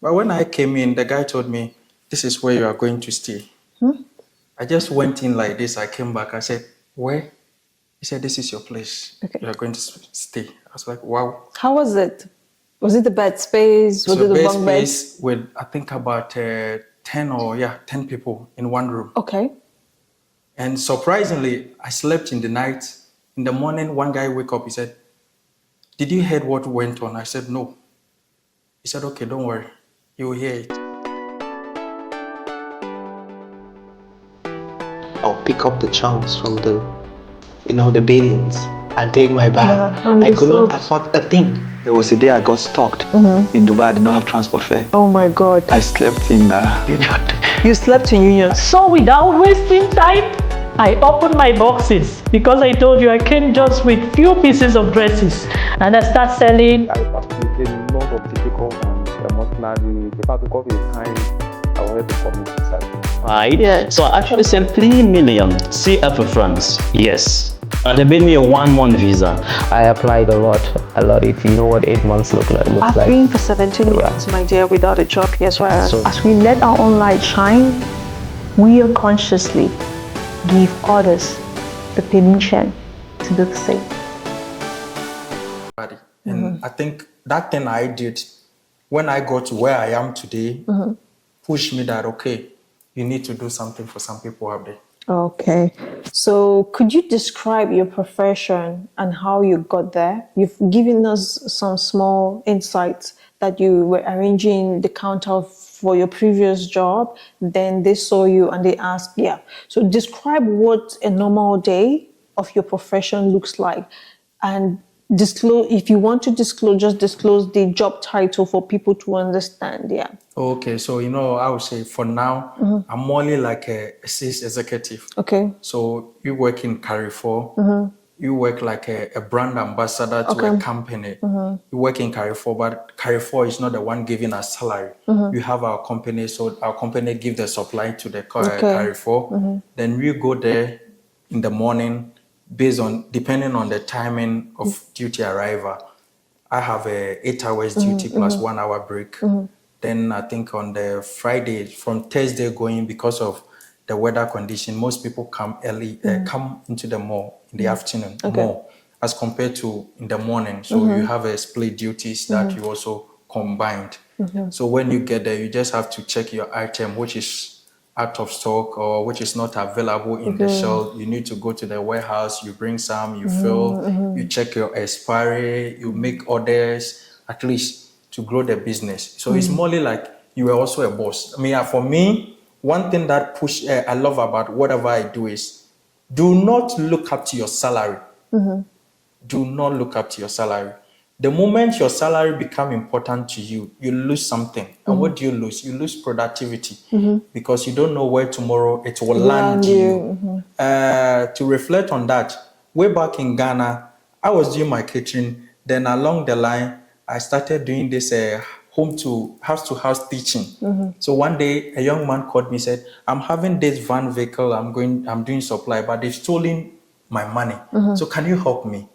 But when I came in, the guy told me, "This is where you are going to stay." I just went in like this. I came back. I said, "Where?" He said, "This is your place. Okay. You are going to stay." I was like, "Wow." How was it? Was it the bed space? Was So it the bed bunk bed? space with I think about 10 people in one room. Okay. And surprisingly, I slept in the night. In the morning, one guy wake up. He said, "Did you hear what went on?" I said, "No." He said, "Okay, don't worry. You will hear it." I'll pick up the chunks from the bins and take my bag. Yeah, I could not afford a thing. There was a day I got stuck in Dubai. I did not have transport fare. Oh my God. I slept in You slept in Union. So without wasting time, I opened my boxes because I told you I came just with few pieces of dresses, and I start selling. I participated in a lot of difficult and emotionally difficult times. I wanted to commit suicide. Right? Yeah. So I actually sent 3 million CF francs. Yes. And they made me a 1-month visa. I applied a lot. If you know what 8 months look like. I've been for 17 months, my dear, without a job. Yes, right. So- As we let our own light shine, we unconsciously give others the permission to do the same. And I think that thing I did when I got to where I am today pushed me that, okay, you need to do something for some people out there. Okay. So could you describe your profession and how you got there? You've given us some small insights that you were arranging the counter for your previous job. Then they saw you and they asked, yeah. So describe what a normal day of your profession looks like, and disclose, if you want to disclose, just disclose the job title for people to understand. Yeah. Okay, so I would say for now, I'm more like a sales executive. Okay. So you work in Carrefour, you work like a brand ambassador to a company. You work in Carrefour, but Carrefour is not the one giving us salary. You have our company, so our company give the supply to the Carrefour. Then we go there in the morning, depending on the timing of duty arrival. I have a 8 hours duty plus 1 hour break. Then I think on the Friday, from Thursday going, because of the weather condition, most people come early, come into the mall in the afternoon more as compared to in the morning. So you have a split duties that you also combined. So when you get there, you just have to check your item, which is out of stock or which is not available in the shelf. You need to go to the warehouse, you bring some, you fill, you check your expiry, you make orders, at least to grow the business. So it's more like you are also a boss. I mean, for me, one thing that I love about whatever I do is do not look up to your salary. Do not look up to your salary. The moment your salary become important to you, you lose something. And what do you lose? You lose productivity because you don't know where tomorrow it will land you. To reflect on that, way back in Ghana, I was doing my kitchen. Then along the line, I started doing this house-to-house teaching. So one day, a young man called me and said, "I'm having this van vehicle. I'm doing supply, but they've stolen my money. So can you help me?"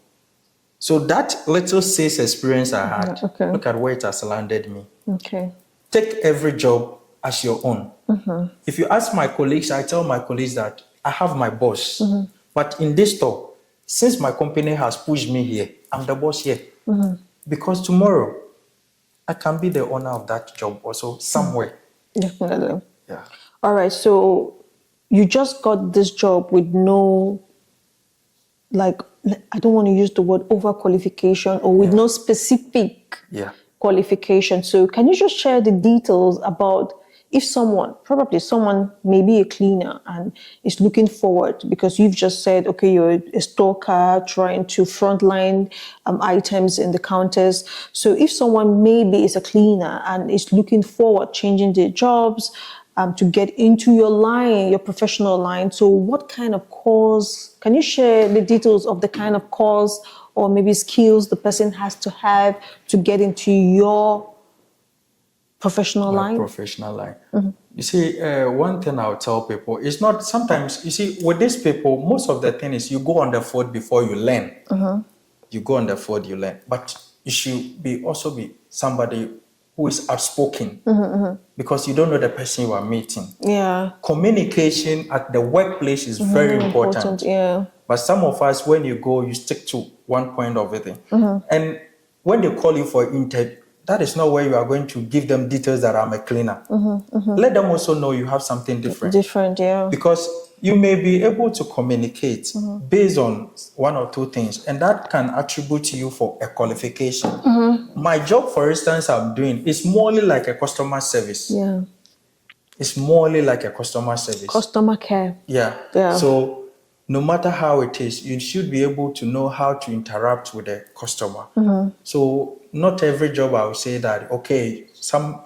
So that little sales experience I had, look at where it has landed me. Okay. Take every job as your own. If you ask my colleagues, I tell my colleagues that I have my boss. But in this store, since my company has pushed me here, I'm the boss here. Because tomorrow, I can be the owner of that job also somewhere. Definitely. Yeah. All right. So you just got this job with no, like, I don't want to use the word overqualification or with no specific qualification. So can you just share the details about if probably someone may be a cleaner and is looking forward, because you've just said, okay, you're a stocker trying to frontline items in the counters. So if someone maybe is a cleaner and is looking forward, changing their jobs, to get into your professional line. So what kind of course, can you share the details of the kind of course or maybe skills the person has to have to get into your professional line? Professional line. You see, one thing I'll tell people is not sometimes, you see, with these people, most of the thing is you go on the foot before you learn. You go on the foot, you learn. But you should also be somebody who is outspoken because you don't know the person you are meeting. Yeah. Communication at the workplace is very important. Yeah. But some of us, when you go, you stick to one point of it. And when they call you for interview, that is not where you are going to give them details that I'm a cleaner. Let them also know you have something different. Different, yeah. Because you may be able to communicate based on one or two things, and that can attribute to you for a qualification. My job, for instance, I'm doing is morely like a customer service. Yeah. It's morely like a customer service. Customer care. Yeah. So no matter how it is, you should be able to know how to interact with the customer. So not every job I would say that, okay,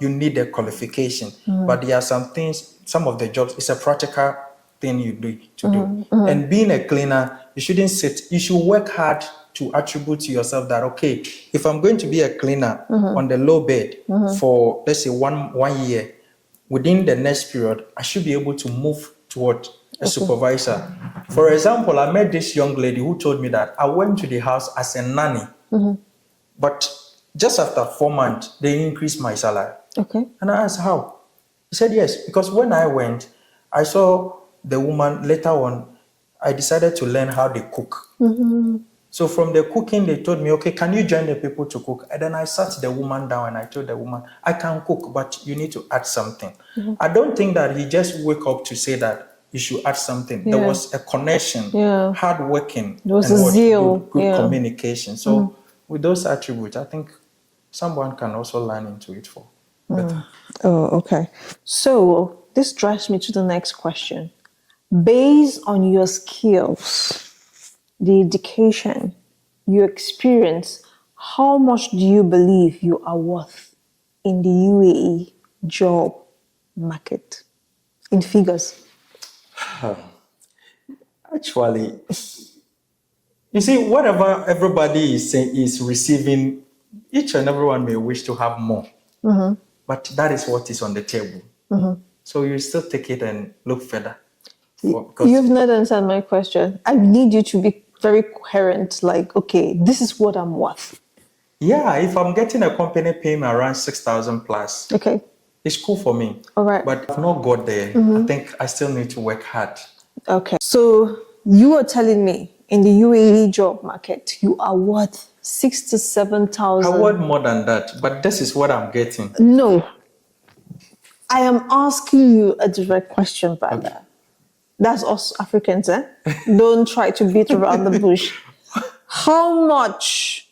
you need a qualification, but there are some things, some of the jobs, it's a practical thing you need to do. And being a cleaner, you shouldn't you should work hard to attribute to yourself that, okay, if I'm going to be a cleaner on the low bed for, let's say, one year, within the next period, I should be able to move toward a supervisor. For example, I met this young lady who told me that I went to the house as a nanny, but just after 4 months, they increased my salary. Okay. And I asked how. He said yes, because when I went, I saw the woman. Later on, I decided to learn how they cook. So from the cooking, they told me, okay, can you join the people to cook? And then I sat the woman down and I told the woman, I can cook, but you need to add something. I don't think that he just wake up to say that you should add something. There was a connection, hard working, there was a zeal, good communication. So with those attributes, I think someone can also learn into it for better. Oh, okay. So this drives me to the next question. Based on your skills, the education, your experience, how much do you believe you are worth in the UAE job market in figures? Actually, you see, whatever everybody is saying is receiving, each and everyone may wish to have more, but that is what is on the table. So you still take it and look further. You've not answered my question. I need you to be very coherent, like, okay, this is what I'm worth. Yeah, if I'm getting a company paying me around 6,000 plus, okay, it's cool for me. All right. But I've not got there. I think I still need to work hard. Okay. So you are telling me in the UAE job market, you are worth 6,000 to 7,000. I want more than that, but this is what I'm getting. No. I am asking you a direct question, brother. Okay. That's us Africans, eh? Don't try to beat around the bush. How much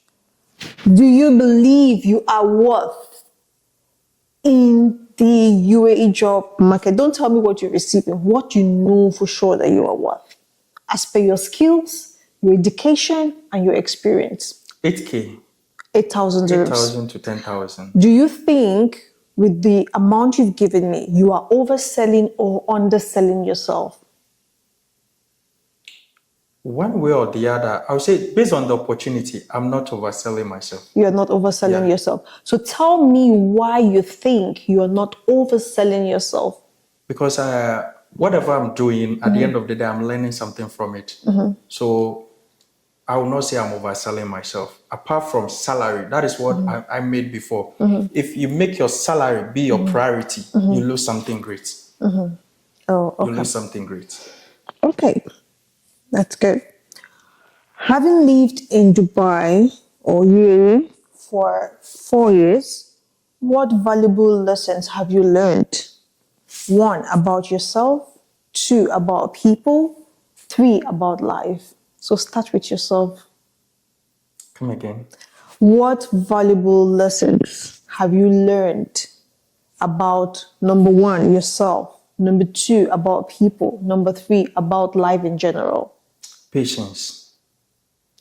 do you believe you are worth in the UAE job market? Don't tell me what you're receiving, what you know for sure that you are worth, as per your skills, your education, and your experience. 8K. 8,000 dirhams. 8,000 to 10,000. Do you think with the amount you've given me, you are overselling or underselling yourself? One way or the other, I would say based on the opportunity, I'm not overselling myself. You're not overselling yourself. So tell me why you think you're not overselling yourself. Because whatever I'm doing, at the end of the day, I'm learning something from it. So I will not say I'm overselling myself. Apart from salary, that is what I made before. If you make your salary be your priority, you lose something great. Oh, okay. You lose something great. Okay. That's good. Having lived in Dubai or UAE for 4 years, what valuable lessons have you learned? 1, about yourself. 2, about people. 3, about life. So start with yourself. Come again. What valuable lessons have you learned about, number 1, yourself. Number 2, about people. Number 3, about life in general. Patience.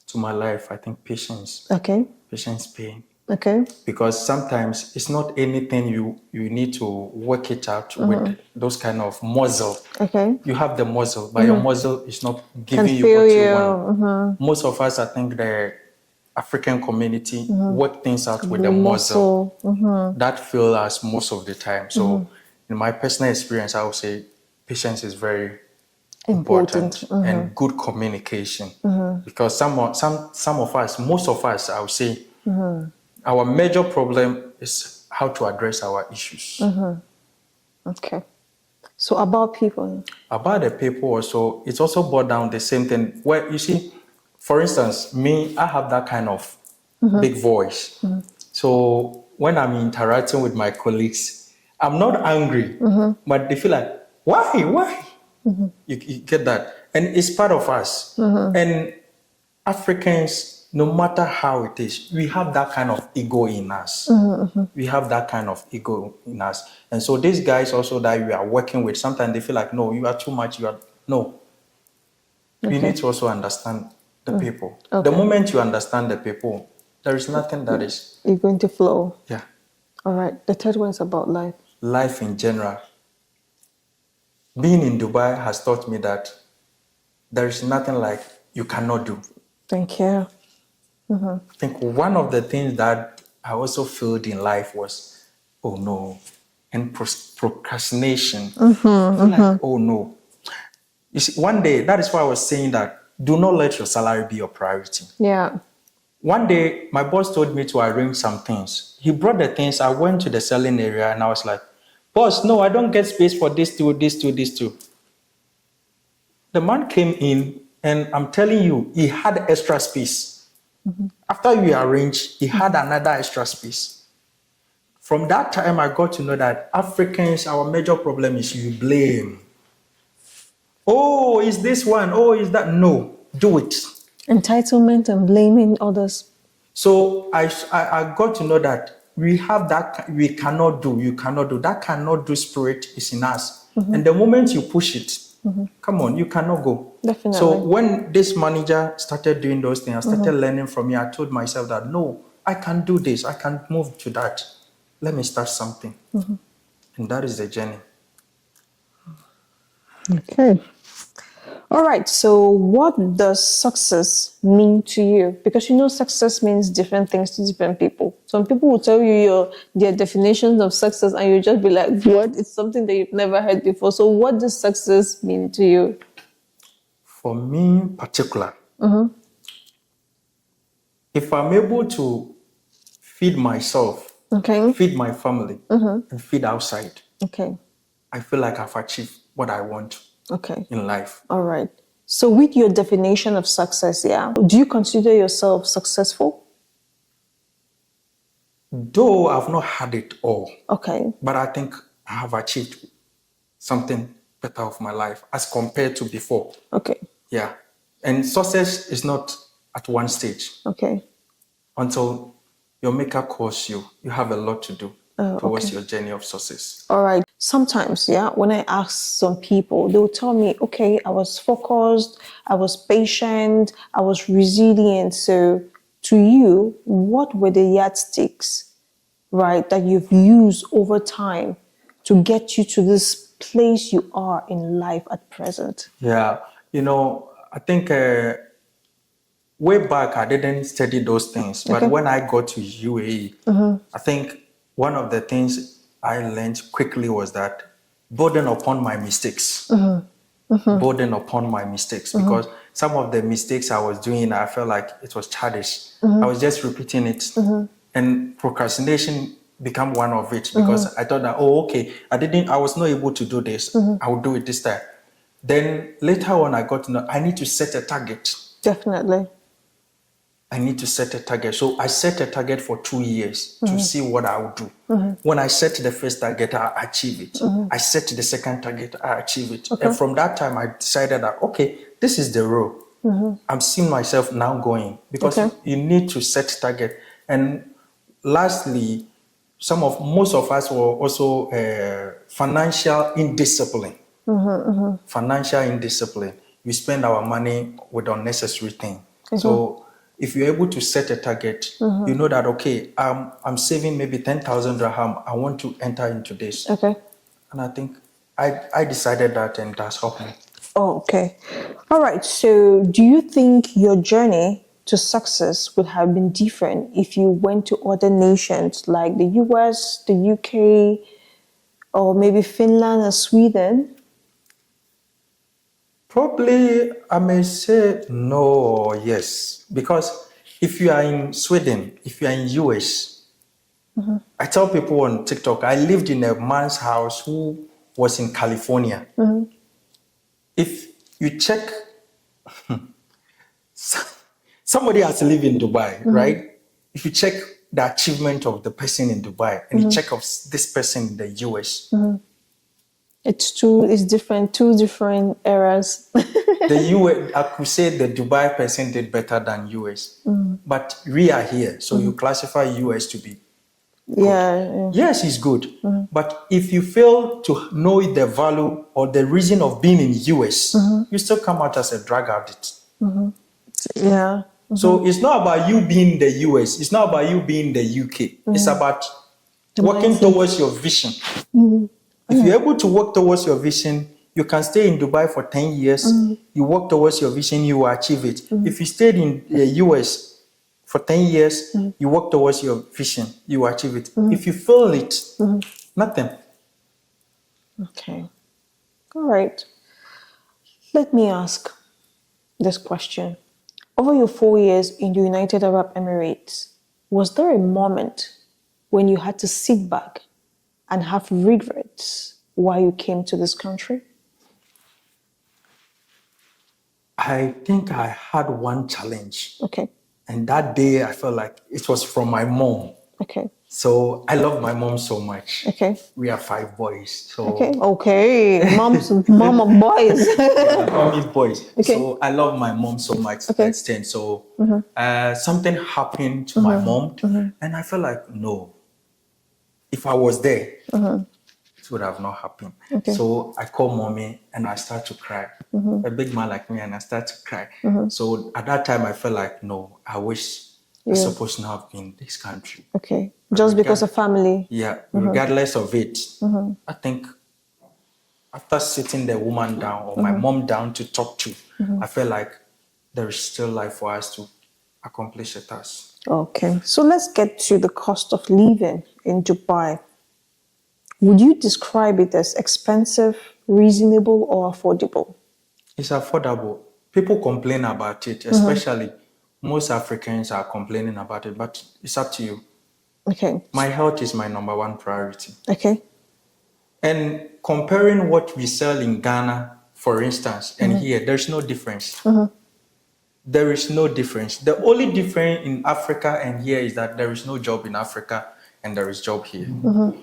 To my life, I think patience. Okay. Patience pain. Okay. Because sometimes it's not anything you need to work it out with those kind of muscle. Okay. You have the muscle, but your muscle is not giving you what you want. Most of us, I think the African community work things out with the muscle. That fails us most of the time. So in my personal experience, I would say patience is very important and good communication. Because some of us, most of us, I would say, our major problem is how to address our issues. Okay. So about people. About the people also, it's also brought down the same thing. Where you see, for instance, me, I have that kind of big voice. So when I'm interacting with my colleagues, I'm not angry, but they feel like, why? You get that? And it's part of us. And Africans, no matter how it is, we have that kind of ego in us. We have that kind of ego in us. And so these guys also that we are working with, sometimes they feel like, no, you are too much. No. You need to also understand the people. Okay. The moment you understand the people, there is nothing that is... You're going to flow. Yeah. All right. The third one is about life. Life in general. Being in Dubai has taught me that there is nothing like you cannot do. Thank you. I think one of the things that I also felt in life was, oh no, and procrastination. Like, oh no. You see, one day, that is why I was saying that do not let your salary be your priority. Yeah. One day, my boss told me to arrange some things. He brought the things. I went to the selling area and I was like, boss, no, I don't get space for this too. The man came in and I'm telling you, he had extra space. After we arranged, he had another extra space. From that time, I got to know that Africans, our major problem is you blame. Oh, is this one? Oh, is that? No, do it. Entitlement and blaming others. So I got to know that we have that, we cannot do, you cannot do. That cannot do spirit is in us. And the moment you push it, come on, you cannot go. Definitely. So when this manager started doing those things, I started learning from you. I told myself that, no, I can do this. I can move to that. Let me start something. And that is the journey. Okay. All right. So what does success mean to you? Because you know success means different things to different people. Some people will tell you their definitions of success and you just be like, what? It's something that you've never heard before. So what does success mean to you? For me in particular, if I'm able to feed myself, feed my family, and feed outside, I feel like I've achieved what I want in life. All right. So with your definition of success, do you consider yourself successful? Though I've not had it all, but I think I have achieved something better of my life as compared to before. Yeah. And success is not at one stage. Until your maker calls you, you have a lot to do towards your journey of success. All right. Sometimes, when I ask some people, they will tell me, okay, I was focused, I was patient, I was resilient. So to you, what were the yardsticks, right, that you've used over time to get you to this place you are in life at present? Yeah. I think way back, I didn't study those things. But when I got to UAE, I think one of the things I learned quickly was that building upon my mistakes. Building upon my mistakes. Because some of the mistakes I was doing, I felt like it was childish. I was just repeating it. And procrastination became one of it because I thought that, I was not able to do this. I will do it this time. Then later on, I got to know I need to set a target. Definitely. I need to set a target. So I set a target for 2 years to see what I would do. When I set the first target, I achieve it. I set the second target, I achieve it. And from that time, I decided that, this is the road. I'm seeing myself now going because you need to set target. And lastly, most of us were also financial indiscipline. Financial indiscipline. We spend our money with unnecessary things. So if you're able to set a target, you know that, I'm saving maybe 10,000 dirham. I want to enter into this. And I think I decided that and that's helped me. Oh, okay. All right. So do you think your journey to success would have been different if you went to other nations like the US, the UK, or maybe Finland or Sweden? Probably, I may say no or yes. Because if you are in Sweden, if you are in US, I tell people on TikTok, I lived in a man's house who was in California. If you check, somebody has to live in Dubai, right? If you check the achievement of the person in Dubai and you check of this person in the US, it's different, two different eras. the US, I could say the Dubai person did better than US, but we are here, so you classify US to be good. Yeah. Yes, it's good, but if you fail to know the value or the reason of being in US, you still come out as a drug addict. Yeah. So it's not about you being in the US, it's not about you being in the UK, it's about working towards your vision. If you're able to work towards your vision, you can stay in Dubai for 10 years, you work towards your vision, you will achieve it. If you stayed in the US for 10 years, you work towards your vision, you will achieve it. If you fail it, nothing. Okay. All right. Let me ask this question. Over your 4 years in the United Arab Emirates, was there a moment when you had to sit back and have regrets why you came to this country? I think I had one challenge. Okay. And that day I felt like it was from my mom. Okay. So I love my mom so much. Okay. We are 5 boys. So Okay. Mom of boys. Mommy boys. Okay. So I love my mom so much to that extent. So something happened to my mom, and I felt like, no, if I was there, it would have not happened. Okay. So I called mommy and I start to cry. A big man like me, and I start to cry. So at that time, I felt like, no, I wish I was supposed to not have been in this country. Okay. Just because of family? Yeah, regardless of it. I think after sitting the woman down or my mom down to talk to, I felt like there is still life for us to accomplish a task. Okay. So let's get to the cost of living in Dubai. Would you describe it as expensive, reasonable, or affordable? It's affordable. People complain about it, especially most Africans are complaining about it, but it's up to you. Okay. My health is my number one priority. Okay. And comparing what we sell in Ghana, for instance, and here, there's no difference. There is no difference. The only difference in Africa and here is that there is no job in Africa and there is job here.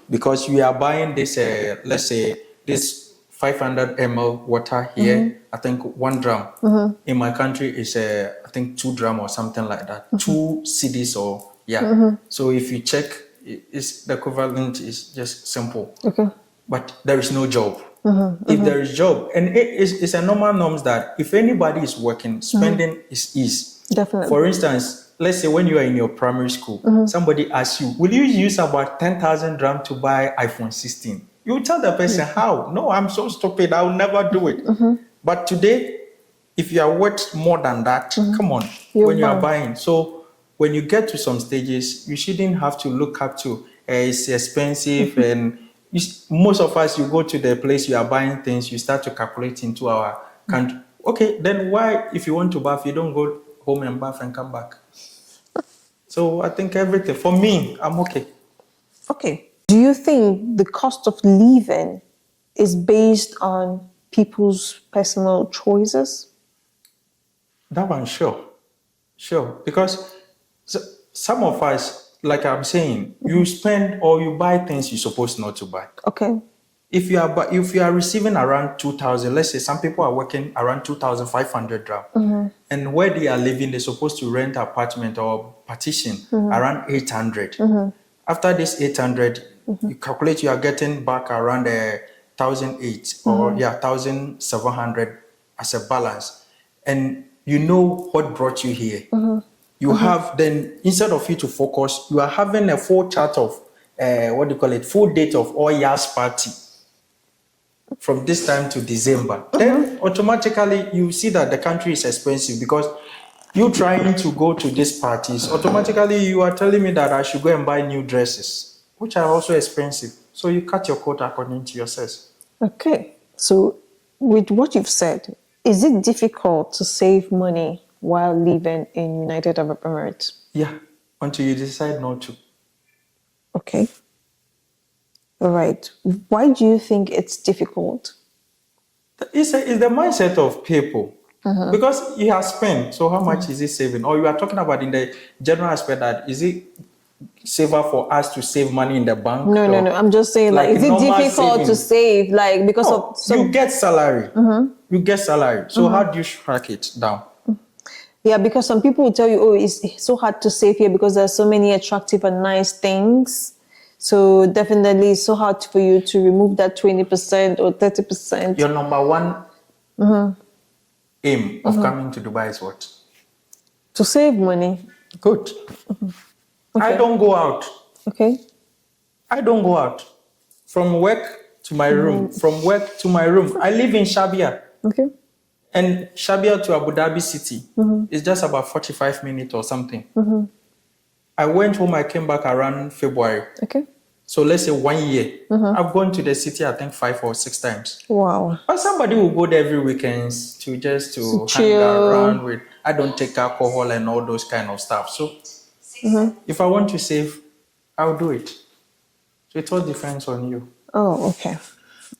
Because we are buying this, let's say, this 500 ml water here, I think 1 dram. In my country is, I think 2 dram or something like that. 2 cedis or, So if you check, it's, the equivalent is just simple. Okay. But there is no job. If there is job, and it's a normal norms that if anybody is working, spending is easy. Definitely. For instance, let's say when you are in your primary school, somebody asks you, will you use about 10,000 rand to buy iPhone 16? You tell the person, how? No, I'm so stupid, I'll never do it. But today, if you are worth more than that, come on, when you are buying. So when you get to some stages, you shouldn't have to look up to, it's expensive and most of us, you go to the place you are buying things, you start to calculate into our country. Okay, then why, if you want to bath, you don't go home and bath and come back? So I think everything, for me, I'm okay. Okay. Do you think the cost of living is based on people's personal choices? That one, sure. Sure. Because some of us, like I'm saying, you spend or you buy things you're supposed not to buy. Okay. If you are receiving around 2,000, let's say some people are working around 2,500 rand, and where they are living, they're supposed to rent apartment or partition around 800. After this 800, you calculate you are getting back around 1,008 or 1,700 as a balance, and you know what brought you here. You have then, instead of you to focus, you are having a full chart of, full date of all year's party from this time to December. Then automatically you see that the country is expensive because you trying to go to these parties, automatically you are telling me that I should go and buy new dresses, which are also expensive. So you cut your coat according to your size. Okay. So with what you've said, is it difficult to save money while living in United Arab Emirates? Yeah, until you decide not to. Okay. All right. Why do you think it's difficult? It's the mindset of people. Because you have spent, so how much is it saving? Or you are talking about in the general aspect that is it safer for us to save money in the bank? No. I'm just saying, like is it normal difficult to savings? save? Like because No, of some... you get salary. You get salary. So how do you track it down? Yeah, because some people will tell you, oh, it's so hard to save here because there's so many attractive and nice things. So definitely it's so hard for you to remove that 20% or 30%. Your number one aim of coming to Dubai is what? To save money. Good. Okay. I don't go out. Okay. I don't go out. From work to my room. From work to my room. I live in Shabia. Okay. And Shabia to Abu Dhabi City is just about 45 minutes or something. I went home, I came back around February. Okay. So let's say 1 year. I've gone to the city, I think 5 or 6 times. Wow. But somebody will go there every weekends to hang chill around with. I don't take alcohol and all those kind of stuff. So if I want to save, I'll do it. So it all depends on you. Oh, okay.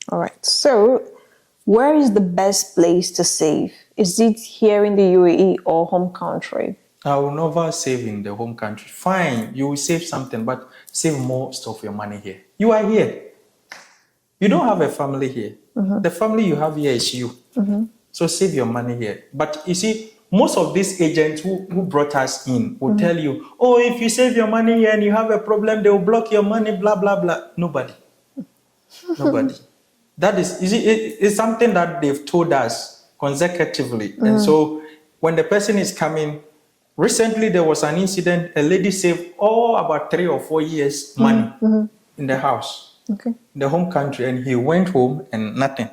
All right. So where is the best place to save? Is it here in the UAE or home country? I will never save in the home country. Fine, you will save something, but save most of your money here. You are here. You don't have a family here. The family you have here is you. So save your money here. But you see, most of these agents who brought us in will tell you, oh, if you save your money here and you have a problem, they will block your money, blah, blah, blah. Nobody. That is, you see, it's something that they've told us consecutively. And so when the person is coming, recently there was an incident, a lady saved about 3 or 4 years money in the house, in the home country, and he went home and nothing.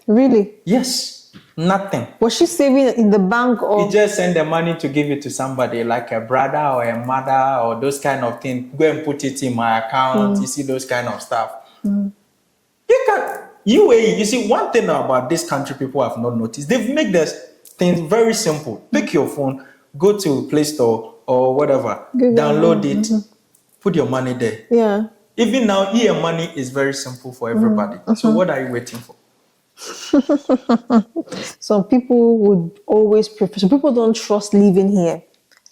Really? Yes, nothing. Was she saving in the bank or? He just sent the money to give it to somebody, like a brother or a mother or those kind of things. Go and put it in my account. You see those kind of stuff. You can UAE. You see, one thing about this country people have not noticed, they've made this things very simple. Pick your phone, go to Play Store or whatever, download it, put your money there. Yeah. Even now, money is very simple for everybody. So what are you waiting for? Some people would always prefer. Some people don't trust living here.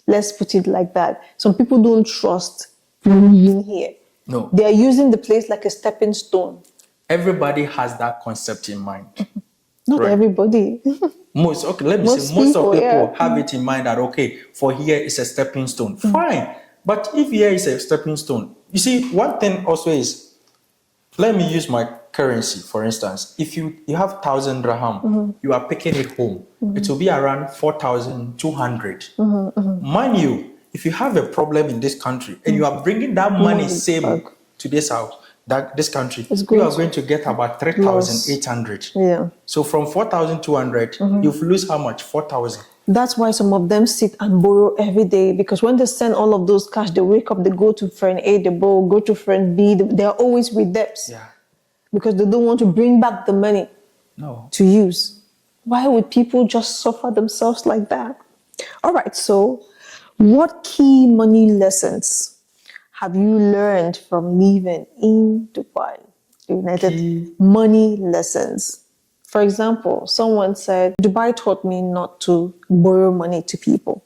Let's put it like that. Some people don't trust living here. No. They are using the place like a stepping stone. Everybody has that concept in mind. Not everybody. Most people have it in mind that, okay, for here is a stepping stone. Fine. But if here is a stepping stone, you see, one thing also is, let me use my currency, for instance. If you have 1,000 dirham, you are picking it home. It will be around 4,200. Mind you, if you have a problem in this country and you are bringing that money same to this house, this country, you are going to get about 3,800. Yeah. So from 4,200, you've lose how much? 4,000. That's why some of them sit and borrow every day, because when they send all of those cash, they wake up, they go to friend A, they borrow, go to friend B. They're always with debts. Yeah. Because they don't want to bring back the money to use. Why would people just suffer themselves like that? All right, so what key money lessons have you learned from living in Dubai? Money lessons. For example, someone said, Dubai taught me not to borrow money to people.